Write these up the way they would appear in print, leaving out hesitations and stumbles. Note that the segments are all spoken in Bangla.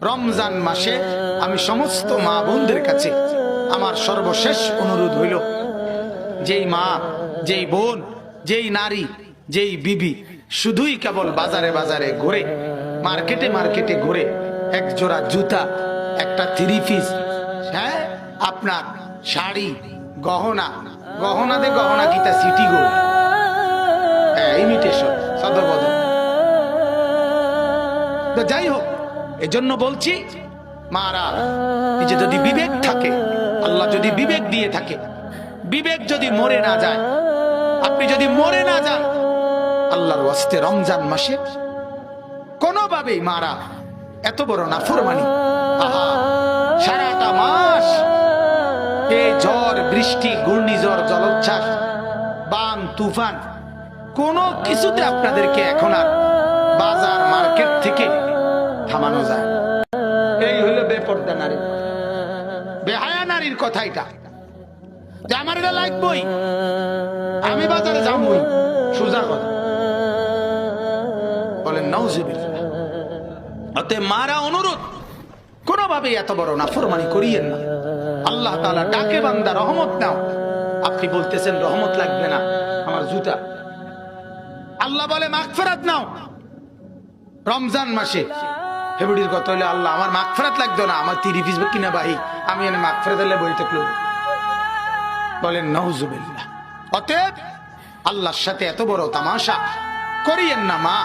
রমজান মাসে আমি সমস্ত মা বোনদের কাছে আমার সর্বশেষ অনুরোধ হইল, যেই মা, যেই বোন, যেই নারী, যেই বিবি শুধুই কেবল বাজারে বাজারে ঘুরে, মার্কেটে মার্কেটে ঘুরে এক জোড়া জুতা, একটা থ্রি পিস, হ্যাঁ আপনার শাড়ি, গহনা, গহনাতে গহনা কিতা সিটি গোল্ড, ইমিটেশন, সদবদল। তো যাই হোক, এজন্য বলছি মারা, নিজে যদি বিবেক থাকে, আল্লাহ যদি বিবেক দিয়ে থাকে, বিবেক যদি মরে না যায়, আপনি যদি মরে না যান, আল্লাহর ওয়াস্তে রমজান মাসে কোনোভাবেই মারা এত বড় নাফরমানি, আহা সারাটা মাস এই ঝড় বৃষ্টি, ঘূর্ণিঝড়, জলোচ্ছ্বাস, বান তুফান, কোনো কিছুতে আপনাদেরকে এখন আর বাজার মার্কেট থেকে থামানো যায়। এই হলো বেপরদা নারী, বেহায়া নারীর কথা। এটা যে আমার এটা লাগবই, আমি বাজারে যাবই, সোজা কথা বলেন নাউজুবিল্লাহ। অতএব মারা অনুরোধ, কোনোভাবেই এত বড় নাফরমানি করিয়েন না। আল্লাহ তাআলা ডাকে বান্দা রহমত নাও, আপনি বলতেছেন রহমত লাগবে না, আমার জুতা। আল্লাহ বলে মাগফিরাত নাও। রমজান মাসে ফেব্রুয়ারির কথা হইলে আল্লাহ আমার মাগফিরাত লাগতো না, আমার 30 পিস কিনা বাহি, আমি এনে মাগফিরাত হলে বই থাকলো, বলেন নাউজুবিল্লাহ। অতএব আল্লাহর সাথে এত বড় তামাশা করিয়েন না মা,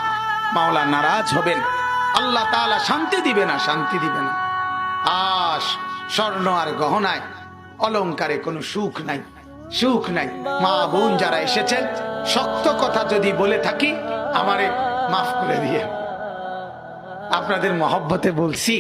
মাওলা নারাজ হবেন, আল্লাহ তাআলা শান্তি দিবে না, শান্তি দিবে না। আশ স্বর্ণ আর গহনায়, অলংকারে কোনো সুখ নাই, সুখ নাই। মা বোন যারা এসেছেন, শক্ত কথা যদি বলে থাকি আমারে মাফ করে দিয়ে, আপনাদের মহব্বতে বলছি।